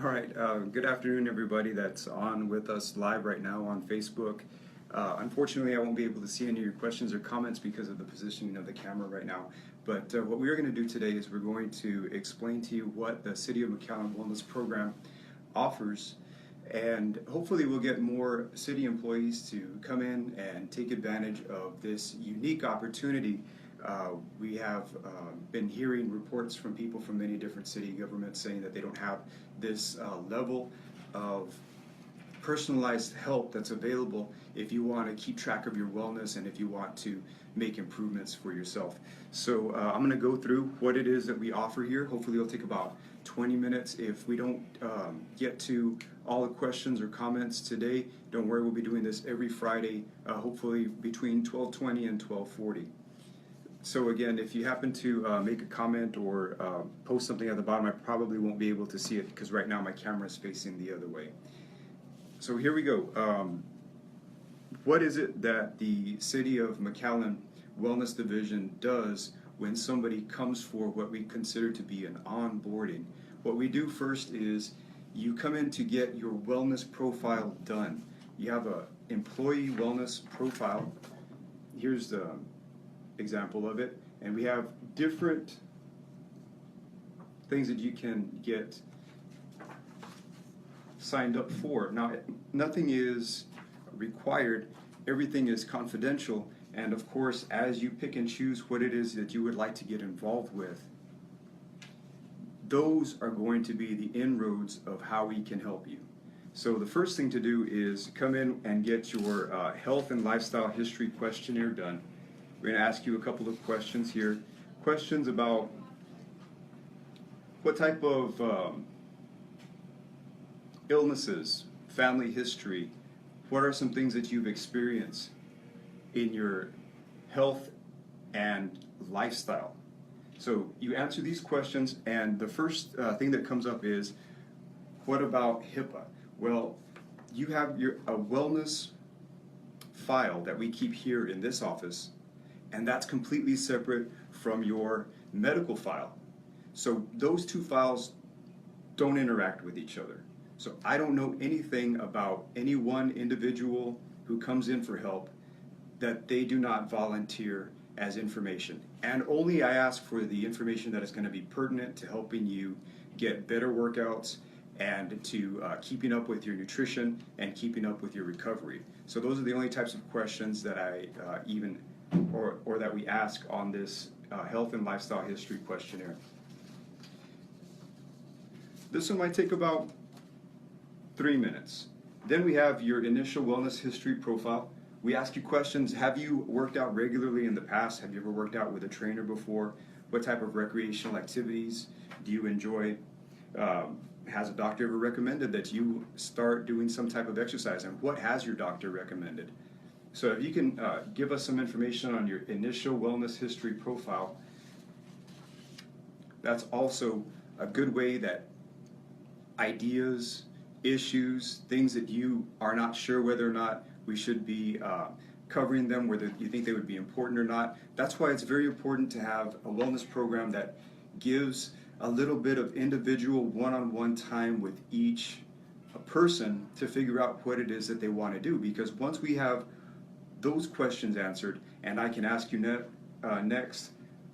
All right, good afternoon, everybody that's on with us live right now on Facebook. Unfortunately, I won't be able to see any of your questions or comments because of the positioning of the camera right now. But what we're going to do today is we're going to explain to you what the City of McAllen Wellness Program offers, and hopefully we'll get more city employees to come in and take advantage of this unique opportunity. We have been hearing reports from people from many different city governments saying that they don't have this level of personalized help that's available if you want to keep track of your wellness and if you want to make improvements for yourself. So I'm going to go through what it is that we offer here. Hopefully it'll take about 20 minutes. If we don't get to all the questions or comments today, don't worry, we'll be doing this every Friday, hopefully between 12:20 and 12:40. So again, if you happen to make a comment or post something at the bottom, I probably won't be able to see it because right now my camera is facing the other way. So here we go. What is it that the City of McAllen Wellness Division does when somebody comes for what we consider to be an onboarding? What we do first is you come in to get your wellness profile done. You have an employee wellness profile. Here's the example of it, and we have different things that you can get signed up for. Now, nothing is required, everything is confidential, and of course, as you pick and choose what it is that you would like to get involved with, those are going to be the inroads of how we can help you. So the first thing to do is come in and get your health and lifestyle history questionnaire done. We're going to ask you a couple of questions here. Questions about what type of illnesses, family history, what are some things that you've experienced in your health and lifestyle. So you answer these questions, and the first thing that comes up is, what about HIPAA? Well, you have a wellness file that we keep here in this office, and that's completely separate from your medical file. So those two files don't interact with each other. So I don't know anything about any one individual who comes in for help that they do not volunteer as information. And only I ask for the information that is going to be pertinent to helping you get better workouts and to keeping up with your nutrition and keeping up with your recovery. So those are the only types of questions that I or that we ask on this health and lifestyle history questionnaire. This one might take about 3 minutes. Then we have your initial wellness history profile. We ask you questions. Have you worked out regularly in the past? Have you ever worked out with a trainer before? What type of recreational activities do you enjoy? Has a doctor ever recommended that you start doing some type of exercise? And what has your doctor recommended? So if you can give us some information on your initial wellness history profile, that's also a good way that ideas, issues, things that you are not sure whether or not we should be covering them, whether you think they would be important or not. That's why it's very important to have a wellness program that gives a little bit of individual one-on-one time with each person to figure out what it is that they want to do. Because once we have those questions answered, and I can ask you next,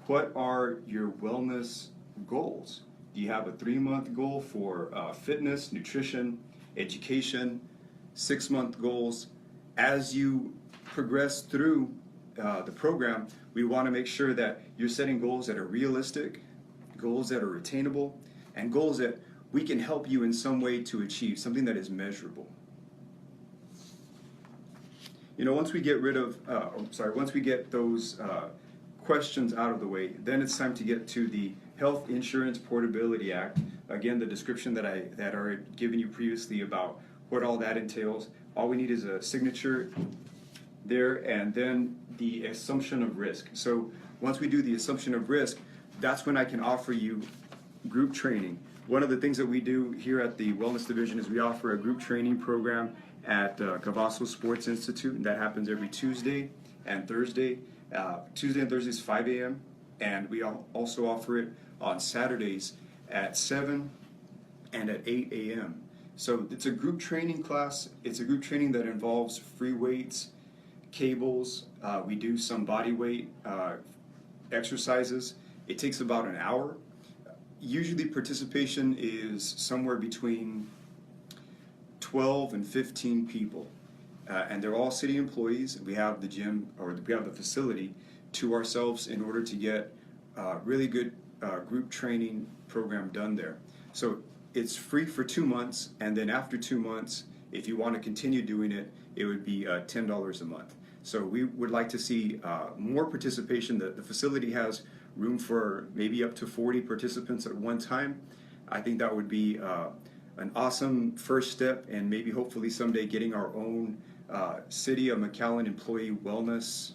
what are your wellness goals? Do you have a 3-month goal for fitness, nutrition, education, 6-month goals? As you progress through the program, we want to make sure that you're setting goals that are realistic, goals that are attainable, and goals that we can help you in some way to achieve, something that is measurable. You know, once we get once we get those questions out of the way, then it's time to get to the Health Insurance Portability Act. Again, the description that I already given you previously about what all that entails. All we need is a signature there, and then the assumption of risk. So once we do the assumption of risk, that's when I can offer you group training. One of the things that we do here at the Wellness Division is we offer a group training program at Cavasso Sports Institute, and that happens every Tuesday and Thursday. Tuesday and Thursdays 5 a.m. and we also offer it on Saturdays at 7, and at 8 a.m. So it's a group training class. It's a group training that involves free weights, cables. We do some body weight exercises. It takes about an hour. Usually participation is somewhere between 12 and 15 people. And they're all city employees. We have the gym, or we have the facility to ourselves in order to get really good group training program done there. So it's free for 2 months, and then after 2 months, if you want to continue doing it, it would be $10 a month. So we would like to see more participation. The facility has room for maybe up to 40 participants at one time. I think that would be an awesome first step, and maybe hopefully someday getting our own City of McAllen Employee Wellness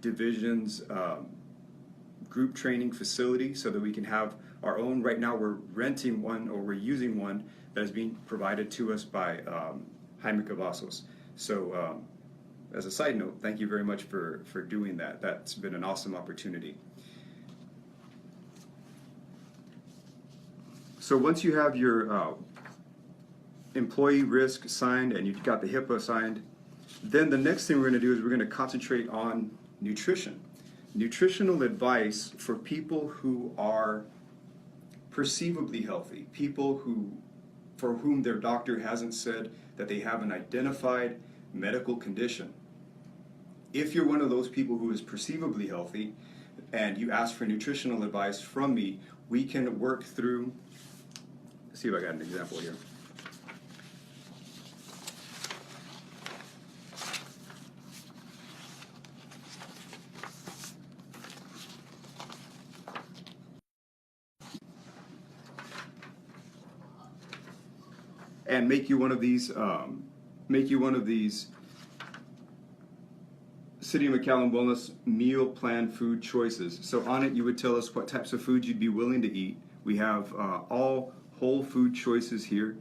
Division's group training facility so that we can have our own. Right now we're renting one, or we're using one that is being provided to us by Jaime Cavazos. So as a side note, thank you very much for doing that. That's been an awesome opportunity. So once you have your employee risk signed and you've got the HIPAA signed, then the next thing we're going to do is we're going to concentrate on nutrition. Nutritional advice for people who are perceivably healthy, people for whom their doctor hasn't said that they have an identified medical condition. If you're one of those people who is perceivably healthy and you ask for nutritional advice from me, we can work through. Let's see if I got an example here. And make you one of these City of McAllen Wellness meal plan food choices. So on it you would tell us what types of foods you'd be willing to eat. We have all whole food choices here.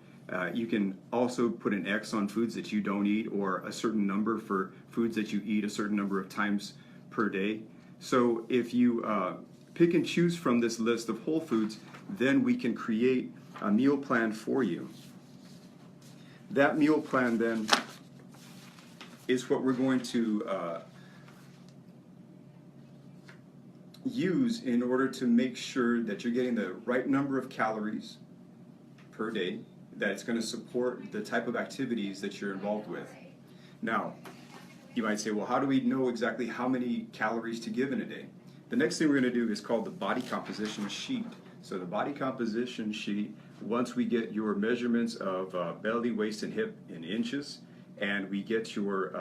You can also put an X on foods that you don't eat, or a certain number for foods that you eat a certain number of times per day. So if you pick and choose from this list of whole foods, then we can create a meal plan for you. That meal plan then is what we're going to use in order to make sure that you're getting the right number of calories per day, that it's going to support the type of activities that you're involved with. Now, you might say, well, how do we know exactly how many calories to give in a day? The next thing we're going to do is called the body composition sheet. So the body composition sheet, once we get your measurements of belly, waist, and hip in inches, and we get your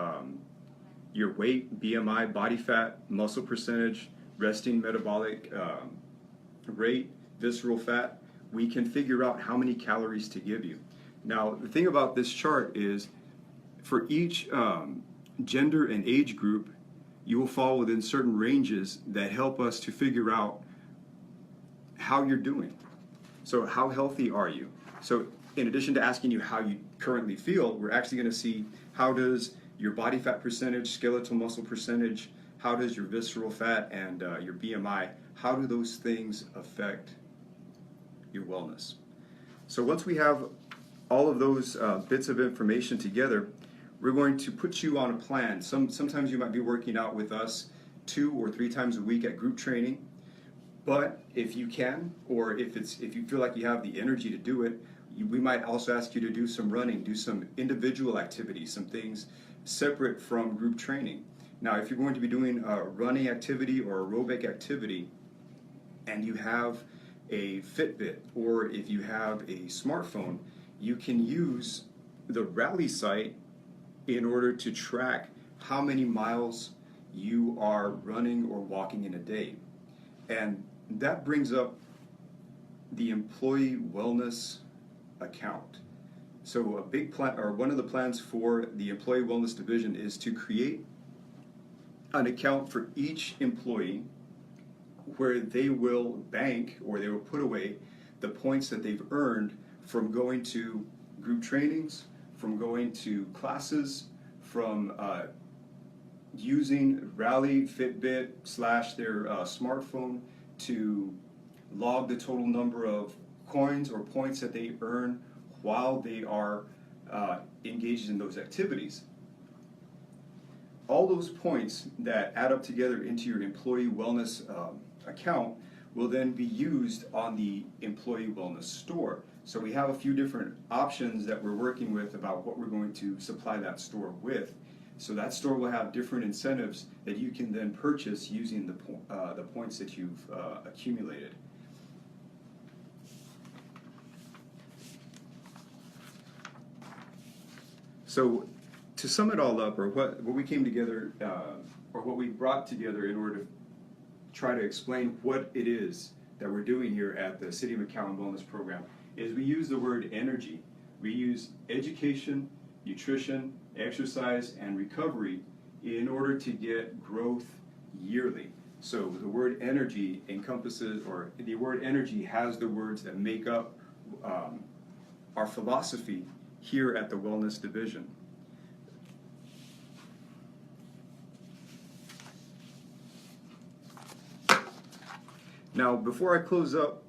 weight, BMI, body fat, muscle percentage, resting metabolic rate, visceral fat, we can figure out how many calories to give you. Now, the thing about this chart is for each gender and age group, you will fall within certain ranges that help us to figure out how you're doing. So how healthy are you? So in addition to asking you how you currently feel, we're actually going to see how does your body fat percentage, skeletal muscle percentage, how does your visceral fat and your BMI, how do those things affect your wellness? So once we have all of those bits of information together, we're going to put you on a plan. Sometimes you might be working out with us 2 or 3 times a week at group training. But if you can, or if you feel like you have the energy to do it, we might also ask you to do some running, do some individual activities, some things separate from group training. Now, if you're going to be doing a running activity or aerobic activity, and you have a Fitbit, or if you have a smartphone, you can use the Rally site in order to track how many miles you are running or walking in a day. And that brings up the employee wellness account. So a big plan, or one of the plans for the employee wellness division, is to create an account for each employee where they will bank, or they will put away the points that they've earned from going to group trainings, from going to classes, from using Rally, Fitbit / their smartphone to log the total number of coins or points that they earn while they are engaged in those activities. All those points that add up together into your employee wellness account will then be used on the employee wellness store. So we have a few different options that we're working with about what we're going to supply that store with. So that store will have different incentives that you can then purchase using the points that you've accumulated. So to sum it all up, or what we came together, or what we brought together in order to try to explain what it is that we're doing here at the City of McAllen Wellness Program, is we use the word energy. We use education, nutrition, exercise, and recovery in order to get growth yearly. So the word energy encompasses, or the word energy has the words that make up our philosophy here at the Wellness Division. Now, before I close up,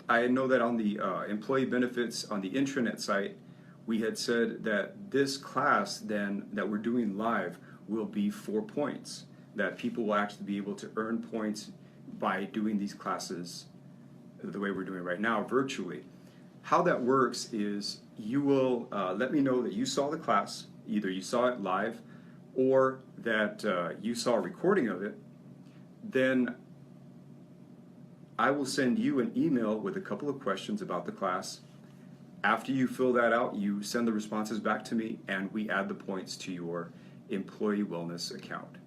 I know that on the employee benefits on the intranet site, we had said that this class then that we're doing live will be 4 points, that people will actually be able to earn points by doing these classes the way we're doing right now, virtually. How that works is you will let me know that you saw the class, either you saw it live or that you saw a recording of it. Then I will send you an email with a couple of questions about the class. After you fill that out, you send the responses back to me, and we add the points to your employee wellness account.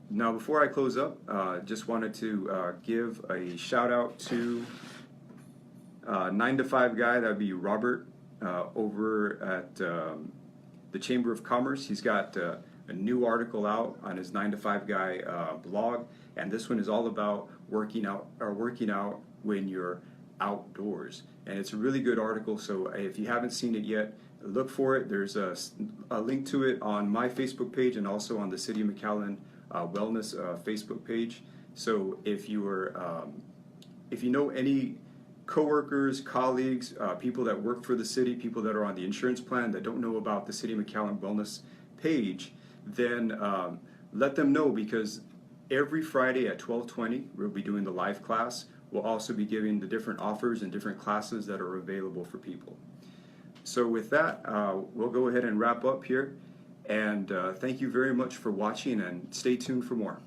Now, before I close up, just wanted to give a shout out to 9 to 5 guy. That would be Robert over at the Chamber of Commerce. He's got a new article out on his 9 to 5 guy blog, and this one is all about working out when you're outdoors. And it's a really good article, so if you haven't seen it yet, look for it. There's a link to it on my Facebook page and also on the City of McAllen Wellness Facebook page. So if you know any coworkers, colleagues, people that work for the city, people that are on the insurance plan that don't know about the City of McAllen Wellness page, then let them know, because every Friday at 12:20 we'll be doing the live class. We'll also be giving the different offers and different classes that are available for people. So with that, we'll go ahead and wrap up here, and thank you very much for watching, and stay tuned for more.